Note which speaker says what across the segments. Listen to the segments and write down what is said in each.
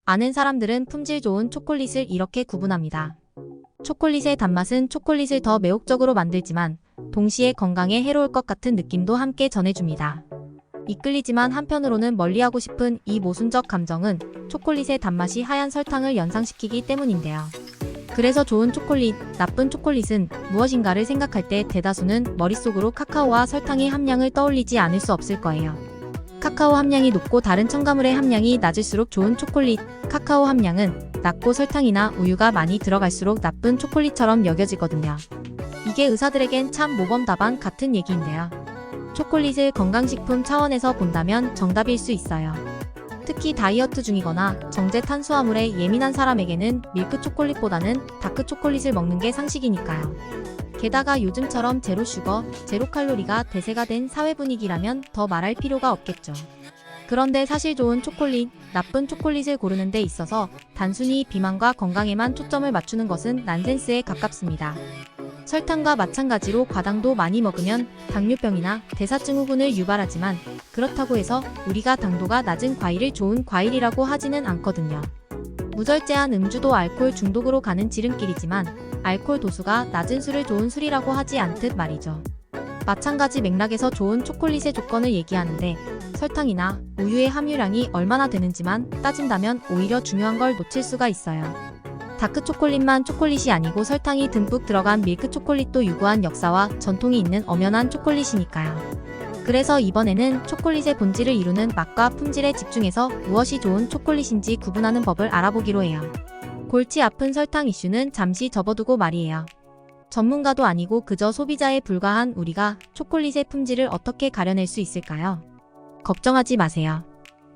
Speaker 1: 아는 사람들은 품질 좋은 초콜릿을 이렇게 구분합니다. 초콜릿의 단맛은 초콜릿을 더 매혹적으로 만들지만 동시에 건강에 해로울 것 같은 느낌도 함께 전해줍니다. 이끌리지만 한편으로는 멀리하고 싶은 이 모순적 감정은 초콜릿의 단맛이 하얀 설탕을 연상시키기 때문인데요. 그래서 좋은 초콜릿, 나쁜 초콜릿은 무엇인가를 생각할 때 대다수는 머릿속으로 카카오와 설탕의 함량을 떠올리지 않을 수 없을 거예요. 카카오 함량이 높고 다른 첨가물의 함량이 낮을수록 좋은 초콜릿, 카카오 함량은 낮고 설탕이나 우유가 많이 들어갈수록 나쁜 초콜릿처럼 여겨지거든요. 이게 의사들에겐 참 모범 답안 같은 얘기인데요. 초콜릿을 건강식품 차원에서 본다면 정답일 수 있어요. 특히 다이어트 중이거나 정제 탄수화물에 예민한 사람에게는 밀크 초콜릿보다는 다크 초콜릿을 먹는 게 상식이니까요. 게다가 요즘처럼 제로 슈거, 제로 칼로리가 대세가 된 사회 분위기라면 더 말할 필요가 없겠죠. 그런데 사실 좋은 초콜릿, 나쁜 초콜릿을 고르는 데 있어서 단순히 비만과 건강에만 초점을 맞추는 것은 난센스에 가깝습니다. 설탕과 마찬가지로 과당도 많이 먹으면 당뇨병이나 대사증후군을 유발하지만 그렇다고 해서 우리가 당도가 낮은 과일을 좋은 과일이라고 하지는 않거든요. 무절제한 음주도 알코올 중독으로 가는 지름길이지만 알코올 도수가 낮은 술을 좋은 술이라고 하지 않듯 말이죠. 마찬가지 맥락에서 좋은 초콜릿의 조건을 얘기하는데 설탕이나 우유의 함유량이 얼마나 되는지만 따진다면 오히려 중요한 걸 놓칠 수가 있어요. 다크 초콜릿만 초콜릿이 아니고 설탕이 듬뿍 들어간 밀크 초콜릿도 유구한 역사와 전통이 있는 엄연한 초콜릿이니까요. 그래서 이번에는 초콜릿의 본질을 이루는 맛과 품질에 집중해서 무엇이 좋은 초콜릿인지 구분하는 법을 알아보기로 해요. 골치 아픈 설탕 이슈는 잠시 접어두고 말이에요. 전문가도 아니고 그저 소비자에 불과한 우리가 초콜릿의 품질을 어떻게 가려낼 수 있을까요? 걱정하지 마세요.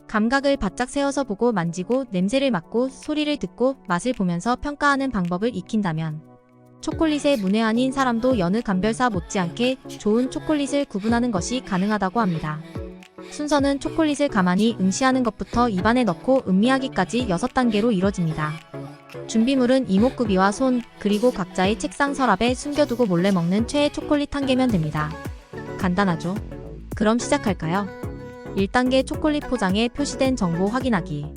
Speaker 1: 감각을 바짝 세워서 보고 만지고 냄새를 맡고 소리를 듣고 맛을 보면서 평가하는 방법을 익힌다면 초콜릿의 문외한인 사람도 여느 감별사 못지않게 좋은 초콜릿을 구분하는 것이 가능하다고 합니다. 순서는 초콜릿을 가만히 응시하는 것부터 입안에 넣고 음미하기까지 6단계로 이뤄집니다. 준비물은 이목구비와 손, 그리고 각자의 책상 서랍에 숨겨두고 몰래 먹는 최애 초콜릿 1개면 됩니다. 간단하죠? 그럼 시작할까요? 1단계 초콜릿 포장에 표시된 정보 확인하기.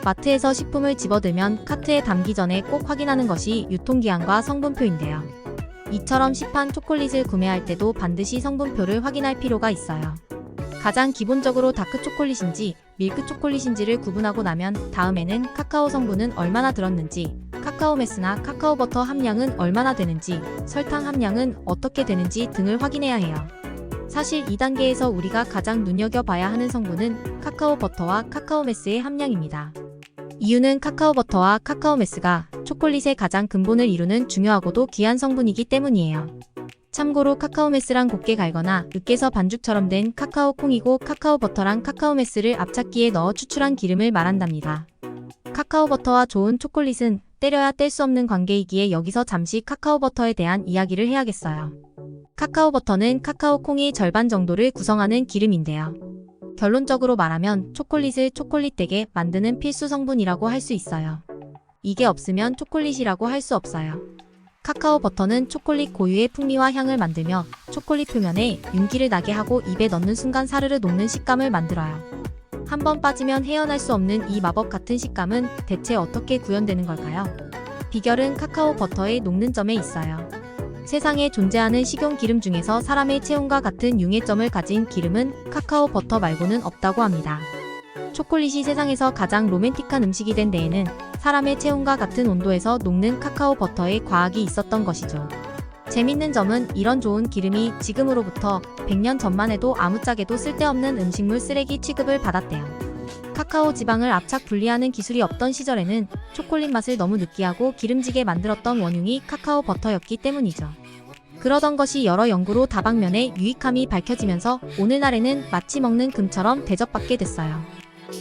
Speaker 1: 마트에서 식품을 집어들면 카트에 담기 전에 꼭 확인하는 것이 유통기한과 성분표인데요. 이처럼 시판 초콜릿을 구매할 때도 반드시 성분표를 확인할 필요가 있어요. 가장 기본적으로 다크 초콜릿인지 밀크 초콜릿인지를 구분하고 나면 다음에는 카카오 성분은 얼마나 들었는지, 카카오 메스나 카카오 버터 함량은 얼마나 되는지, 설탕 함량은 어떻게 되는지 등을 확인해야 해요. 사실 2단계에서 우리가 가장 눈여겨봐야 하는 성분은 카카오 버터와 카카오 메스의 함량입니다. 이유는 카카오 버터와 카카오 메스가 초콜릿의 가장 근본을 이루는 중요하고도 귀한 성분이기 때문이에요. 참고로 카카오 메스랑 곱게 갈거나 으깨서 반죽처럼 된 카카오 콩이고 카카오 버터랑 카카오 메스를 압착기에 넣어 추출한 기름을 말한답니다. 카카오 버터와 좋은 초콜릿은 때려야 뗄 수 없는 관계이기에 여기서 잠시 카카오 버터에 대한 이야기를 해야겠어요. 카카오 버터는 카카오 콩의 절반 정도를 구성하는 기름인데요. 결론적으로 말하면 초콜릿을 초콜릿되게 만드는 필수 성분이라고 할 수 있어요. 이게 없으면 초콜릿이라고 할 수 없어요. 카카오 버터는 초콜릿 고유의 풍미와 향을 만들며 초콜릿 표면에 윤기를 나게 하고 입에 넣는 순간 사르르 녹는 식감을 만들어요. 한번 빠지면 헤어날 수 없는 이 마법 같은 식감은 대체 어떻게 구현되는 걸까요? 비결은 카카오 버터의 녹는 점에 있어요. 세상에 존재하는 식용 기름 중에서 사람의 체온과 같은 융해점을 가진 기름은 카카오 버터 말고는 없다고 합니다. 초콜릿이 세상에서 가장 로맨틱한 음식이 된 데에는 사람의 체온과 같은 온도에서 녹는 카카오 버터에 과학이 있었던 것이죠. 재밌는 점은 이런 좋은 기름이 지금으로부터 100년 전만 해도 아무짝에도 쓸데없는 음식물 쓰레기 취급을 받았대요. 카카오 지방을 압착 분리하는 기술이 없던 시절에는 초콜릿 맛을 너무 느끼하고 기름지게 만들었던 원흉이 카카오 버터였기 때문이죠. 그러던 것이 여러 연구로 다방면에 유익함이 밝혀지면서 오늘날에는 마치 먹는 금처럼 대접받게 됐어요.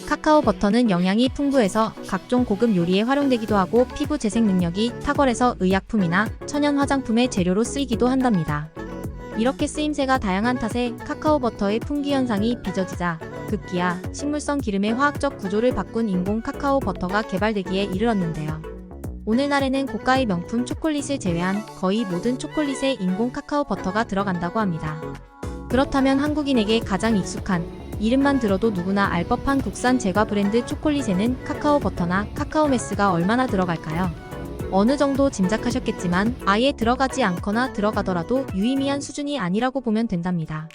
Speaker 1: 카카오 버터는 영양이 풍부해서 각종 고급 요리에 활용되기도 하고 피부 재생 능력이 탁월해서 의약품이나 천연 화장품의 재료로 쓰이기도 한답니다. 이렇게 쓰임새가 다양한 탓에 카카오 버터의 풍기 현상이 빚어지자 급기야 식물성 기름의 화학적 구조를 바꾼 인공 카카오 버터가 개발되기에 이르렀는데요. 오늘날에는 고가의 명품 초콜릿을 제외한 거의 모든 초콜릿에 인공 카카오 버터가 들어간다고 합니다. 그렇다면 한국인에게 가장 익숙한 이름만 들어도 누구나 알 법한 국산 제과 브랜드 초콜릿에는 카카오 버터나 카카오 메스가 얼마나 들어갈까요? 어느 정도 짐작하셨겠지만 아예 들어가지 않거나 들어가더라도 유의미한 수준이 아니라고 보면 된답니다.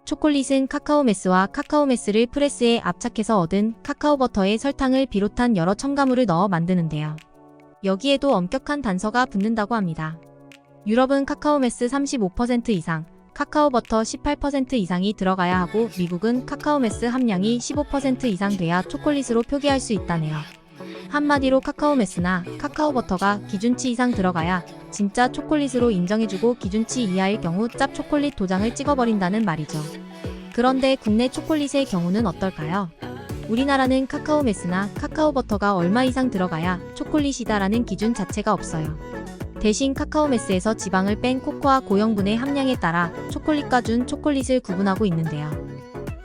Speaker 1: 초콜릿은 카카오 메스와 카카오 메스를 프레스에 압착해서 얻은 카카오 버터에 설탕을 비롯한 여러 첨가물을 넣어 만드는데요. 여기에도 엄격한 단서가 붙는다고 합니다. 유럽은 카카오 메스 35% 이상, 카카오 버터 18% 이상이 들어가야 하고 미국은 카카오 메스 함량이 15% 이상 돼야 초콜릿으로 표기할 수 있다네요. 한마디로 카카오 메스나 카카오 버터가 기준치 이상 들어가야 진짜 초콜릿으로 인정해주고 기준치 이하일 경우 짭 초콜릿 도장을 찍어버린다는 말이죠. 그런데 국내 초콜릿의 경우는 어떨까요? 우리나라는 카카오 메스나 카카오 버터가 얼마 이상 들어가야 초콜릿이다라는 기준 자체가 없어요. 대신 카카오 메스에서 지방을 뺀 코코아 고형분의 함량에 따라 초콜릿과 준 초콜릿을 구분하고 있는데요.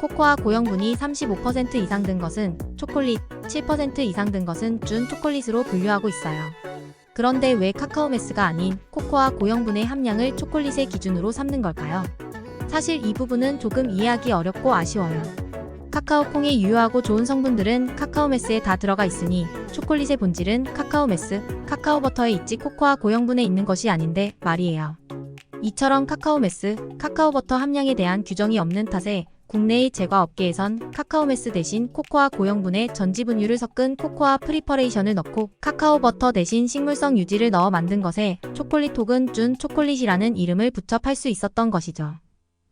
Speaker 1: 코코아 고형분이 35% 이상 든 것은 초콜릿, 7% 이상 든 것은 준 초콜릿으로 분류하고 있어요. 그런데 왜 카카오 메스가 아닌 코코아 고형분의 함량을 초콜릿의 기준으로 삼는 걸까요? 사실 이 부분은 조금 이해하기 어렵고 아쉬워요. 카카오 콩의 유효하고 좋은 성분들은 카카오 메스에 다 들어가 있으니 초콜릿의 본질은 카카오 메스, 카카오 버터에 있지 코코아 고형분에 있는 것이 아닌데 말이에요. 이처럼 카카오 메스, 카카오 버터 함량에 대한 규정이 없는 탓에 국내의 제과 업계에선 카카오 메스 대신 코코아 고형분에 전지분유를 섞은 코코아 프리퍼레이션을 넣고 카카오 버터 대신 식물성 유지를 넣어 만든 것에 초콜릿 혹은 준 초콜릿이라는 이름을 붙여 팔 수 있었던 것이죠.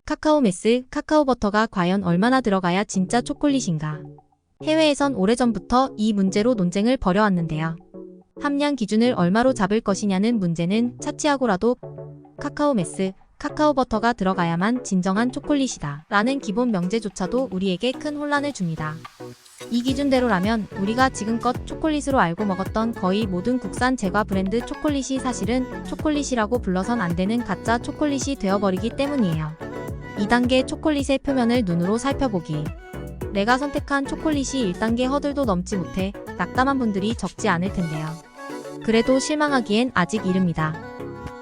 Speaker 1: 카카오 메스, 카카오 버터가 과연 얼마나 들어가야 진짜 초콜릿인가? 해외에선 오래전부터 이 문제로 논쟁을 벌여왔는데요. 함량 기준을 얼마로 잡을 것이냐는 문제는 차치하고라도 카카오 메스, 카카오 버터가 들어가야만 진정한 초콜릿이다 라는 기본 명제조차도 우리에게 큰 혼란을 줍니다. 이 기준대로라면 우리가 지금껏 초콜릿으로 알고 먹었던 거의 모든 국산 제과 브랜드 초콜릿이 사실은 초콜릿이라고 불러선 안 되는 가짜 초콜릿이 되어버리기 때문이에요. 2단계 초콜릿의 표면을 눈으로 살펴보기. 내가 선택한 초콜릿이 1단계 허들도 넘지 못해 낙담한 분들이 적지 않을 텐데요. 그래도 실망하기엔 아직 이릅니다.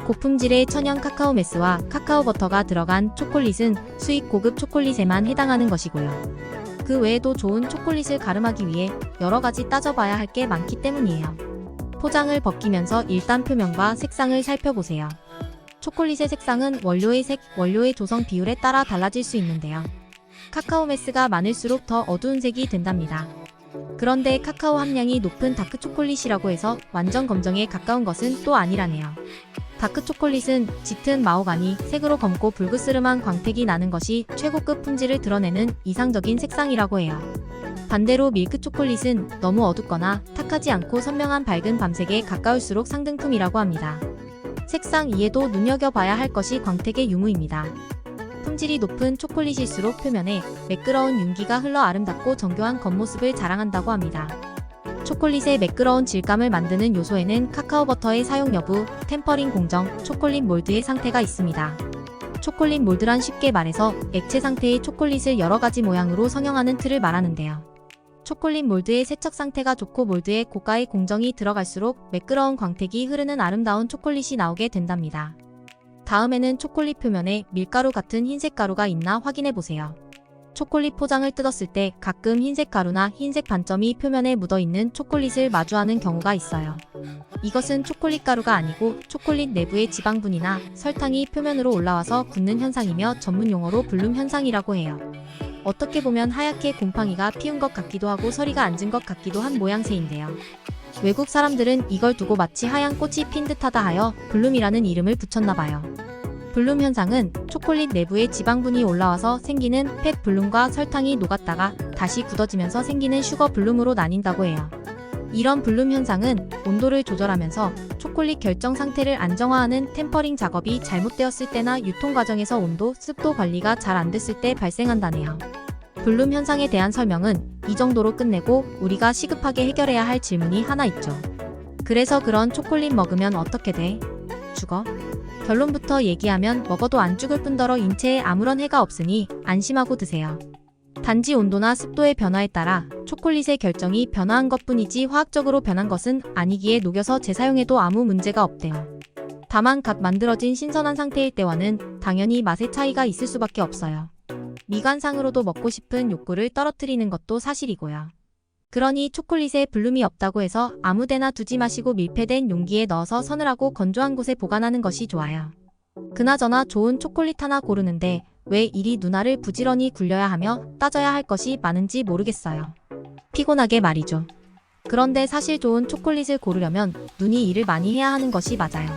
Speaker 1: 고품질의 천연 카카오 메스와 카카오 버터가 들어간 초콜릿은 수입 고급 초콜릿에만 해당하는 것이고요. 그 외에도 좋은 초콜릿을 가름하기 위해 여러 가지 따져봐야 할 게 많기 때문이에요. 포장을 벗기면서 일단 표면과 색상을 살펴보세요. 초콜릿의 색상은 원료의 색, 원료의 조성 비율에 따라 달라질 수 있는데요. 카카오 메스가 많을수록 더 어두운 색이 된답니다. 그런데 카카오 함량이 높은 다크 초콜릿이라고 해서 완전 검정에 가까운 것은 또 아니라네요. 다크 초콜릿은 짙은 마호가니 색으로 검고 불그스름한 광택이 나는 것이 최고급 품질을 드러내는 이상적인 색상이라고 해요. 반대로 밀크 초콜릿은 너무 어둡거나 탁하지 않고 선명한 밝은 밤색에 가까울수록 상등품이라고 합니다. 색상 이에도 눈여겨봐야 할 것이 광택의 유무입니다. 품질이 높은 초콜릿일수록 표면에 매끄러운 윤기가 흘러 아름답고 정교한 겉모습을 자랑한다고 합니다. 초콜릿의 매끄러운 질감을 만드는 요소에는 카카오 버터의 사용 여부, 템퍼링 공정, 초콜릿 몰드의 상태가 있습니다. 초콜릿 몰드란 쉽게 말해서 액체 상태의 초콜릿을 여러 가지 모양으로 성형하는 틀을 말하는데요. 초콜릿 몰드의 세척 상태가 좋고 몰드에 고가의 공정이 들어갈수록 매끄러운 광택이 흐르는 아름다운 초콜릿이 나오게 된답니다. 다음에는 초콜릿 표면에 밀가루 같은 흰색 가루가 있나 확인해 보세요. 초콜릿 포장을 뜯었을 때 가끔 흰색 가루나 흰색 반점이 표면에 묻어있는 초콜릿을 마주하는 경우가 있어요. 이것은 초콜릿 가루가 아니고 초콜릿 내부의 지방분이나 설탕이 표면으로 올라와서 굳는 현상이며 전문 용어로 블룸 현상이라고 해요. 어떻게 보면 하얗게 곰팡이가 피운 것 같기도 하고 서리가 앉은 것 같기도 한 모양새인데요. 외국 사람들은 이걸 두고 마치 하얀 꽃이 핀 듯하다 하여 블룸이라는 이름을 붙였나봐요. 블룸 현상은 초콜릿 내부에 지방분이 올라와서 생기는 팻 블룸과 설탕이 녹았다가 다시 굳어지면서 생기는 슈거 블룸으로 나뉜다고 해요. 이런 블룸 현상은 온도를 조절하면서 초콜릿 결정 상태를 안정화하는 템퍼링 작업이 잘못되었을 때나 유통 과정에서 온도, 습도 관리가 잘 안 됐을 때 발생한다네요. 블룸 현상에 대한 설명은 이 정도로 끝내고 우리가 시급하게 해결해야 할 질문이 하나 있죠. 그래서 그런 초콜릿 먹으면 어떻게 돼? 죽어? 결론부터 얘기하면 먹어도 안 죽을 뿐더러 인체에 아무런 해가 없으니 안심하고 드세요. 단지 온도나 습도의 변화에 따라 초콜릿의 결정이 변화한 것뿐이지 화학적으로 변한 것은 아니기에 녹여서 재사용해도 아무 문제가 없대요. 다만 갓 만들어진 신선한 상태일 때와는 당연히 맛의 차이가 있을 수밖에 없어요. 미관상으로도 먹고 싶은 욕구를 떨어뜨리는 것도 사실이고요. 그러니 초콜릿에 블룸이 없다고 해서 아무데나 두지 마시고 밀폐된 용기에 넣어서 서늘하고 건조한 곳에 보관하는 것이 좋아요. 그나저나 좋은 초콜릿 하나 고르는데 왜 이리 눈알을 부지런히 굴려야 하며 따져야 할 것이 많은지 모르겠어요. 피곤하게 말이죠. 그런데 사실 좋은 초콜릿을 고르려면 눈이 일을 많이 해야 하는 것이 맞아요.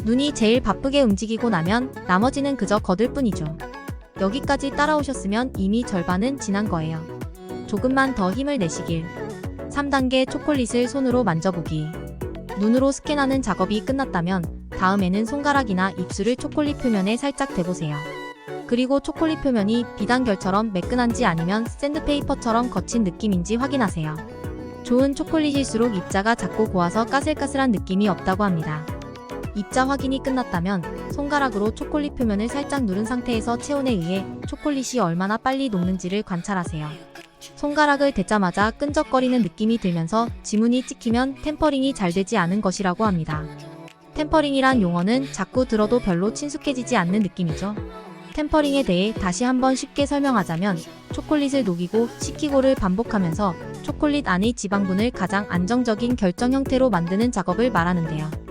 Speaker 1: 눈이 제일 바쁘게 움직이고 나면 나머지는 그저 거들 뿐이죠. 여기까지 따라오셨으면 이미 절반은 지난 거예요. 조금만 더 힘을 내시길. 3단계 초콜릿을 손으로 만져보기. 눈으로 스캔하는 작업이 끝났다면 다음에는 손가락이나 입술을 초콜릿 표면에 살짝 대보세요. 그리고 초콜릿 표면이 비단결처럼 매끈한지 아니면 샌드페이퍼처럼 거친 느낌인지 확인하세요. 좋은 초콜릿일수록 입자가 작고 고와서 까슬까슬한 느낌이 없다고 합니다. 입자 확인이 끝났다면 손가락으로 초콜릿 표면을 살짝 누른 상태에서 체온에 의해 초콜릿이 얼마나 빨리 녹는지를 관찰하세요. 손가락을 댔자마자 끈적거리는 느낌이 들면서 지문이 찍히면 템퍼링이 잘 되지 않은 것이라고 합니다. 템퍼링이란 용어는 자꾸 들어도 별로 친숙해지지 않는 느낌이죠. 템퍼링에 대해 다시 한번 쉽게 설명하자면 초콜릿을 녹이고 식히고를 반복하면서 초콜릿 안의 지방분을 가장 안정적인 결정 형태로 만드는 작업을 말하는데요.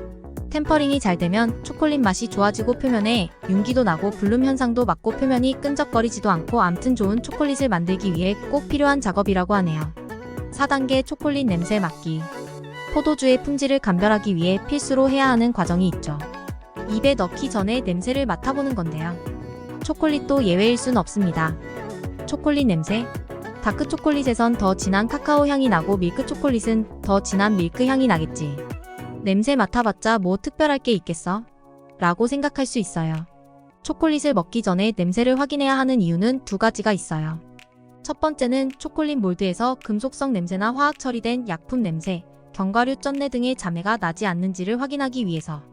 Speaker 1: 템퍼링이 잘 되면 초콜릿 맛이 좋아지고 표면에 윤기도 나고 블룸 현상도 막고 표면이 끈적거리지도 않고 암튼 좋은 초콜릿을 만들기 위해 꼭 필요한 작업이라고 하네요. 4단계 초콜릿 냄새 맡기. 포도주의 품질을 감별하기 위해 필수로 해야 하는 과정이 있죠. 입에 넣기 전에 냄새를 맡아보는 건데요. 초콜릿도 예외일 순 없습니다. 초콜릿 냄새? 다크 초콜릿에선 더 진한 카카오 향이 나고 밀크 초콜릿은 더 진한 밀크 향이 나겠지. 냄새 맡아봤자 뭐 특별할 게 있겠어? 라고 생각할 수 있어요. 초콜릿을 먹기 전에 냄새를 확인해야 하는 이유는 두 가지가 있어요. 첫 번째는 초콜릿 몰드에서 금속성 냄새나 화학 처리된 약품 냄새, 견과류 쩐내 등의 잡내가 나지 않는지를 확인하기 위해서.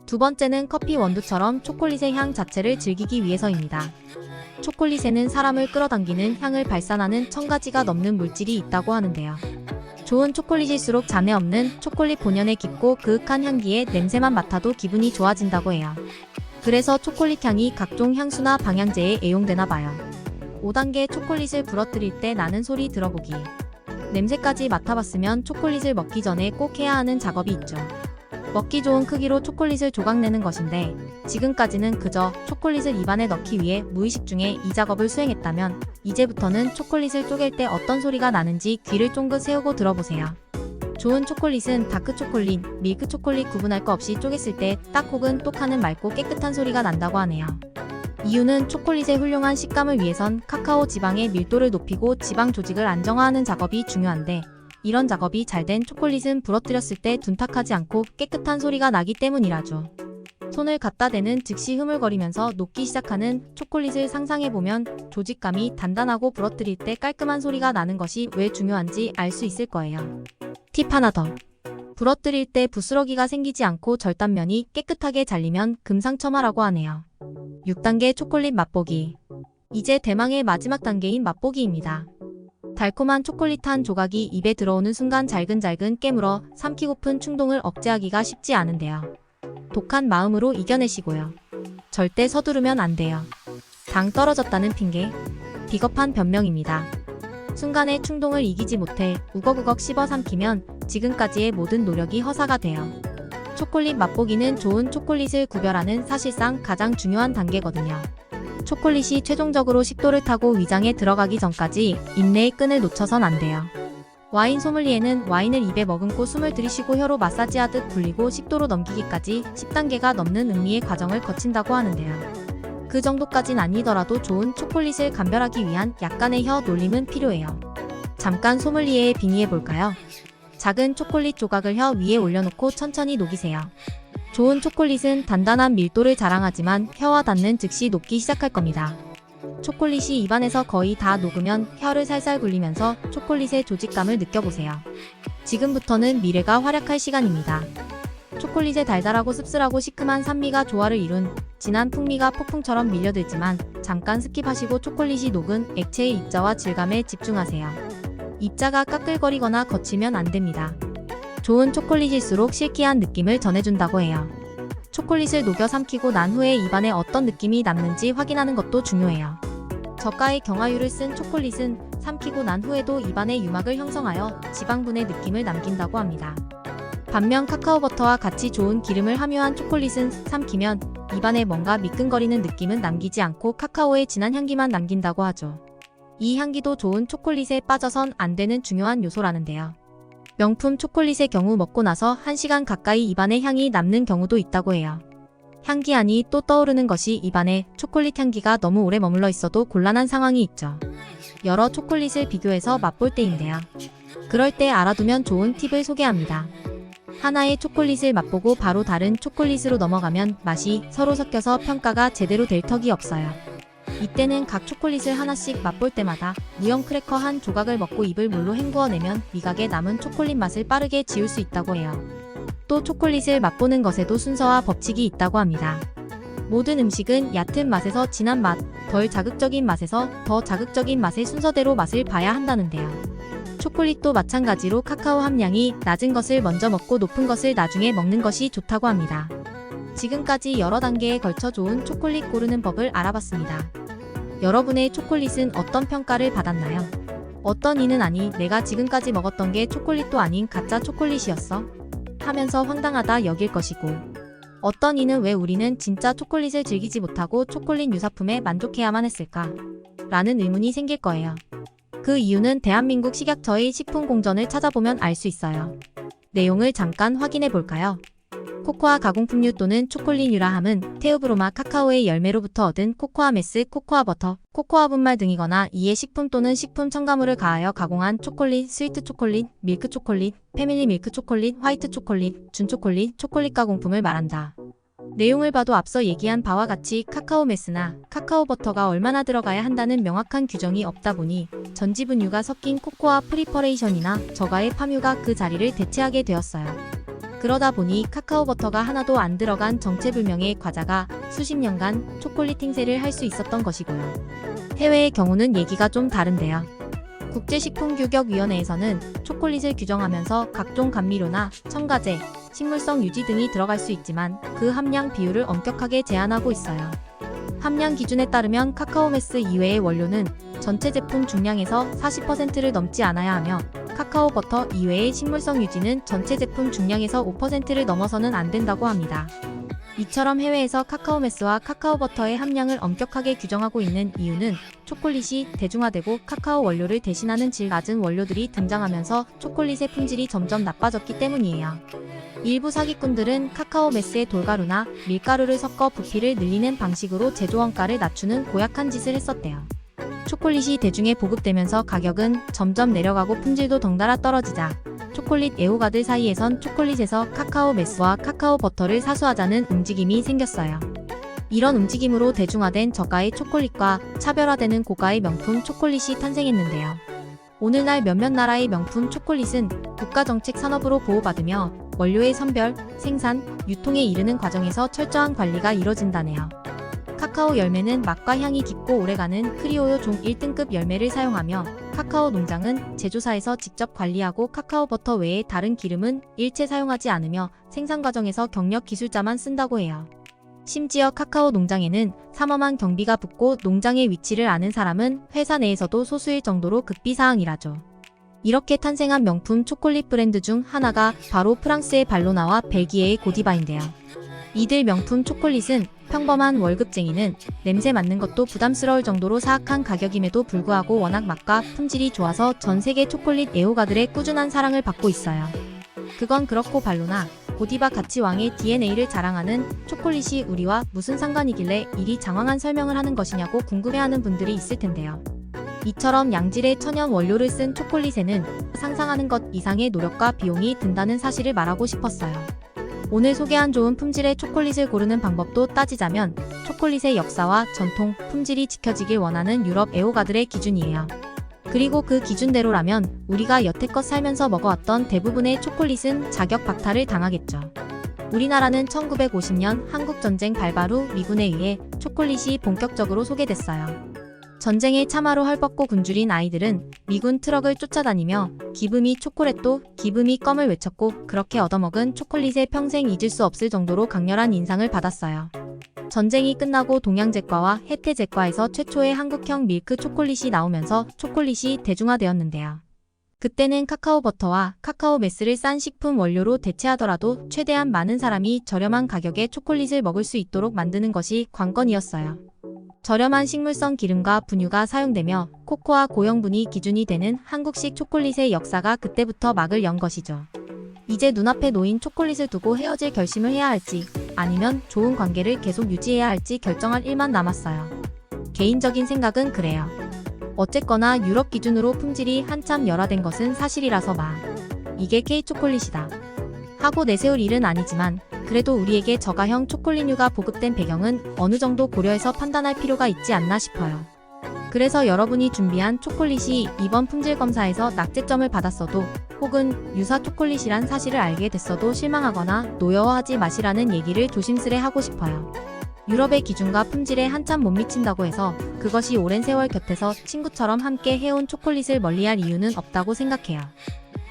Speaker 1: 두 번째는 커피 원두처럼 초콜릿의 향 자체를 즐기기 위해서입니다. 초콜릿에는 사람을 끌어당기는 향을 발산하는 1000가지가 넘는 물질이 있다고 하는데요. 좋은 초콜릿일수록 잡내 없는 초콜릿 본연의 깊고 그윽한 향기에 냄새만 맡아도 기분이 좋아진다고 해요. 그래서 초콜릿 향이 각종 향수나 방향제에 애용되나 봐요. 5단계 초콜릿을 부러뜨릴 때 나는 소리 들어보기. 냄새까지 맡아봤으면 초콜릿을 먹기 전에 꼭 해야 하는 작업이 있죠. 먹기 좋은 크기로 초콜릿을 조각내는 것인데 지금까지는 그저 초콜릿을 입안에 넣기 위해 무의식 중에 이 작업을 수행했다면 이제부터는 초콜릿을 쪼갤 때 어떤 소리가 나는지 귀를 쫑긋 세우고 들어보세요. 좋은 초콜릿은 다크 초콜릿, 밀크 초콜릿 구분할 거 없이 쪼갰을 때 딱 혹은 똑 하는 맑고 깨끗한 소리가 난다고 하네요. 이유는 초콜릿의 훌륭한 식감을 위해선 카카오 지방의 밀도를 높이고 지방 조직을 안정화하는 작업이 중요한데 이런 작업이 잘 된 초콜릿은 부러뜨렸을 때 둔탁하지 않고 깨끗한 소리가 나기 때문이라죠. 손을 갖다 대는 즉시 흐물거리면서 녹기 시작하는 초콜릿을 상상해보면 조직감이 단단하고 부러뜨릴 때 깔끔한 소리가 나는 것이 왜 중요한지 알 수 있을 거예요. 팁 하나 더. 부러뜨릴 때 부스러기가 생기지 않고 절단면이 깨끗하게 잘리면 금상첨화라고 하네요. 6단계 초콜릿 맛보기. 이제 대망의 마지막 단계인 맛보기입니다. 달콤한 초콜릿 한 조각이 입에 들어오는 순간 잘근잘근 깨물어 삼키고픈 충동을 억제하기가 쉽지 않은데요. 독한 마음으로 이겨내시고요. 절대 서두르면 안 돼요. 당 떨어졌다는 핑계? 비겁한 변명입니다. 순간의 충동을 이기지 못해 우걱우걱 씹어 삼키면 지금까지의 모든 노력이 허사가 돼요. 초콜릿 맛보기는 좋은 초콜릿을 구별하는 사실상 가장 중요한 단계거든요. 초콜릿이 최종적으로 식도를 타고 위장에 들어가기 전까지 인내의 끈을 놓쳐선 안 돼요. 와인 소믈리에는 와인을 입에 머금고 숨을 들이쉬고 혀로 마사지하듯 굴리고 식도로 넘기기까지 10단계가 넘는 음미의 과정을 거친다고 하는데요. 그 정도까진 아니더라도 좋은 초콜릿을 감별하기 위한 약간의 혀 놀림은 필요해요. 잠깐 소믈리에에 빙의해볼까요? 작은 초콜릿 조각을 혀 위에 올려놓고 천천히 녹이세요. 좋은 초콜릿은 단단한 밀도를 자랑하지만 혀와 닿는 즉시 녹기 시작할 겁니다. 초콜릿이 입안에서 거의 다 녹으면 혀를 살살 굴리면서 초콜릿의 조직감을 느껴보세요. 지금부터는 미래가 활약할 시간입니다. 초콜릿의 달달하고 씁쓸하고 시큼한 산미가 조화를 이룬 진한 풍미가 폭풍처럼 밀려들지만 잠깐 스킵하시고 초콜릿이 녹은 액체의 입자와 질감에 집중하세요. 입자가 까끌거리거나 거치면 안 됩니다. 좋은 초콜릿일수록 실키한 느낌을 전해준다고 해요. 초콜릿을 녹여 삼키고 난 후에 입안에 어떤 느낌이 남는지 확인하는 것도 중요해요. 저가의 경화유를 쓴 초콜릿은 삼키고 난 후에도 입안에 유막을 형성하여 지방분의 느낌을 남긴다고 합니다. 반면 카카오버터와 같이 좋은 기름을 함유한 초콜릿은 삼키면 입안에 뭔가 미끈거리는 느낌은 남기지 않고 카카오의 진한 향기만 남긴다고 하죠. 이 향기도 좋은 초콜릿에 빠져선 안 되는 중요한 요소라는데요. 명품 초콜릿의 경우 먹고 나서 1시간 가까이 입안에 향이 남는 경우도 있다고 해요. 향기하니 또 떠오르는 것이 입안에 초콜릿 향기가 너무 오래 머물러 있어도 곤란한 상황이 있죠. 여러 초콜릿을 비교해서 맛볼 때인데요. 그럴 때 알아두면 좋은 팁을 소개합니다. 하나의 초콜릿을 맛보고 바로 다른 초콜릿으로 넘어가면 맛이 서로 섞여서 평가가 제대로 될 턱이 없어요. 이때는 각 초콜릿을 하나씩 맛볼 때마다 무형 크래커 한 조각을 먹고 입을 물로 헹구어내면 미각에 남은 초콜릿 맛을 빠르게 지울 수 있다고 해요. 또 초콜릿을 맛보는 것에도 순서와 법칙이 있다고 합니다. 모든 음식은 얕은 맛에서 진한 맛, 덜 자극적인 맛에서 더 자극적인 맛의 순서대로 맛을 봐야 한다는데요. 초콜릿도 마찬가지로 카카오 함량이 낮은 것을 먼저 먹고 높은 것을 나중에 먹는 것이 좋다고 합니다. 지금까지 여러 단계에 걸쳐 좋은 초콜릿 고르는 법을 알아봤습니다. 여러분의 초콜릿은 어떤 평가를 받았나요? 어떤 이는 아니 내가 지금까지 먹었던 게 초콜릿도 아닌 가짜 초콜릿이었어? 하면서 황당하다 여길 것이고, 어떤 이는 왜 우리는 진짜 초콜릿을 즐기지 못하고 초콜릿 유사품에 만족해야만 했을까? 라는 의문이 생길 거예요. 그 이유는 대한민국 식약처의 식품공전을 찾아보면 알 수 있어요. 내용을 잠깐 확인해 볼까요? 코코아 가공품류 또는 초콜릿 유라함은 테오브로마 카카오의 열매로부터 얻은 코코아 메스, 코코아 버터, 코코아 분말 등이거나 이에 식품 또는 식품 첨가물을 가하여 가공한 초콜릿, 스위트 초콜릿, 밀크 초콜릿, 패밀리 밀크 초콜릿, 화이트 초콜릿, 준 초콜릿, 초콜릿 가공품을 말한다. 내용을 봐도 앞서 얘기한 바와 같이 카카오 메스나 카카오 버터가 얼마나 들어가야 한다는 명확한 규정이 없다 보니 전지분유가 섞인 코코아 프리퍼레이션이나 저가의 파뮤가 그 자리를 대체하게 되었어요. 그러다 보니 카카오 버터가 하나도 안 들어간 정체불명의 과자가 수십 년간 초콜릿 행세를 할 수 있었던 것이고요. 해외의 경우는 얘기가 좀 다른데요. 국제식품규격위원회에서는 초콜릿을 규정하면서 각종 감미료나 첨가제, 식물성 유지 등이 들어갈 수 있지만 그 함량 비율을 엄격하게 제한하고 있어요. 함량 기준에 따르면 카카오 메스 이외의 원료는 전체 제품 중량에서 40%를 넘지 않아야 하며 카카오 버터 이외의 식물성 유지는 전체 제품 중량에서 5%를 넘어서는 안 된다고 합니다. 이처럼 해외에서 카카오 메스와 카카오 버터의 함량을 엄격하게 규정하고 있는 이유는 초콜릿이 대중화되고 카카오 원료를 대신하는 질 낮은 원료들이 등장하면서 초콜릿의 품질이 점점 나빠졌기 때문이에요. 일부 사기꾼들은 카카오 메스에 돌가루나 밀가루를 섞어 부피를 늘리는 방식으로 제조 원가를 낮추는 고약한 짓을 했었대요. 초콜릿이 대중에 보급되면서 가격은 점점 내려가고 품질도 덩달아 떨어지자 초콜릿 애호가들 사이에선 초콜릿에서 카카오 메스와 카카오 버터를 사수하자는 움직임이 생겼어요. 이런 움직임으로 대중화된 저가의 초콜릿과 차별화되는 고가의 명품 초콜릿이 탄생했는데요. 오늘날 몇몇 나라의 명품 초콜릿은 국가정책 산업으로 보호받으며 원료의 선별, 생산, 유통에 이르는 과정에서 철저한 관리가 이뤄진다네요. 카카오 열매는 맛과 향이 깊고 오래가는 크리오요 종 1등급 열매를 사용하며 카카오 농장은 제조사에서 직접 관리하고 카카오 버터 외에 다른 기름은 일체 사용하지 않으며 생산 과정에서 경력 기술자만 쓴다고 해요. 심지어 카카오 농장에는 삼엄한 경비가 붙고 농장의 위치를 아는 사람은 회사 내에서도 소수일 정도로 극비사항이라죠. 이렇게 탄생한 명품 초콜릿 브랜드 중 하나가 바로 프랑스의 발로나와 벨기에의 고디바인데요. 이들 명품 초콜릿은 평범한 월급쟁이는 냄새 맡는 것도 부담스러울 정도로 사악한 가격임에도 불구하고 워낙 맛과 품질이 좋아서 전 세계 초콜릿 애호가들의 꾸준한 사랑을 받고 있어요. 그건 그렇고 발로나, 고디바 같이 왕의 DNA를 자랑하는 초콜릿이 우리와 무슨 상관이길래 이리 장황한 설명을 하는 것이냐고 궁금해하는 분들이 있을 텐데요. 이처럼 양질의 천연 원료를 쓴 초콜릿에는 상상하는 것 이상의 노력과 비용이 든다는 사실을 말하고 싶었어요. 오늘 소개한 좋은 품질의 초콜릿을 고르는 방법도 따지자면 초콜릿의 역사와 전통, 품질이 지켜지길 원하는 유럽 애호가들의 기준이에요. 그리고 그 기준대로라면 우리가 여태껏 살면서 먹어왔던 대부분의 초콜릿은 자격 박탈을 당하겠죠. 우리나라는 1950년 한국전쟁 발발 후 미군에 의해 초콜릿이 본격적으로 소개됐어요. 전쟁에 참화로 헐벗고 굶주린 아이들은 미군 트럭을 쫓아다니며 기브미 초콜릿도 기브미 껌을 외쳤고 그렇게 얻어먹은 초콜릿에 평생 잊을 수 없을 정도로 강렬한 인상을 받았어요. 전쟁이 끝나고 동양제과와 혜태제과에서 최초의 한국형 밀크 초콜릿이 나오면서 초콜릿이 대중화되었는데요. 그때는 카카오 버터와 카카오 메스를 싼 식품 원료로 대체하더라도 최대한 많은 사람이 저렴한 가격에 초콜릿을 먹을 수 있도록 만드는 것이 관건이었어요. 저렴한 식물성 기름과 분유가 사용되며 코코아 고형분이 기준이 되는 한국식 초콜릿의 역사가 그때부터 막을 연 것이죠. 이제 눈앞에 놓인 초콜릿을 두고 헤어질 결심을 해야 할지 아니면 좋은 관계를 계속 유지해야 할지 결정할 일만 남았어요. 개인적인 생각은 그래요. 어쨌거나 유럽 기준으로 품질이 한참 열화된 것은 사실이라서 이게 K초콜릿이다 하고 내세울 일은 아니지만 그래도 우리에게 저가형 초콜릿류가 보급된 배경은 어느 정도 고려해서 판단할 필요가 있지 않나 싶어요. 그래서 여러분이 준비한 초콜릿이 이번 품질 검사에서 낙제점을 받았어도 혹은 유사 초콜릿이란 사실을 알게 됐어도 실망하거나 노여워하지 마시라는 얘기를 조심스레 하고 싶어요. 유럽의 기준과 품질에 한참 못 미친다고 해서 그것이 오랜 세월 곁에서 친구처럼 함께 해온 초콜릿을 멀리할 이유는 없다고 생각해요.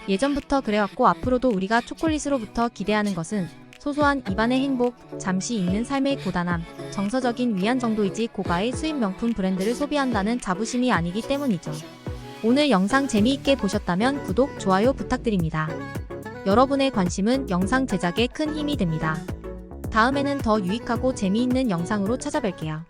Speaker 1: 예전부터 그래왔고 앞으로도 우리가 초콜릿으로부터 기대하는 것은 소소한 입안의 행복, 잠시 있는 삶의 고단함, 정서적인 위안 정도이지 고가의 수입 명품 브랜드를 소비한다는 자부심이 아니기 때문이죠. 오늘 영상 재미있게 보셨다면 구독, 좋아요 부탁드립니다. 여러분의 관심은 영상 제작에 큰 힘이 됩니다. 다음에는 더 유익하고 재미있는 영상으로 찾아뵐게요.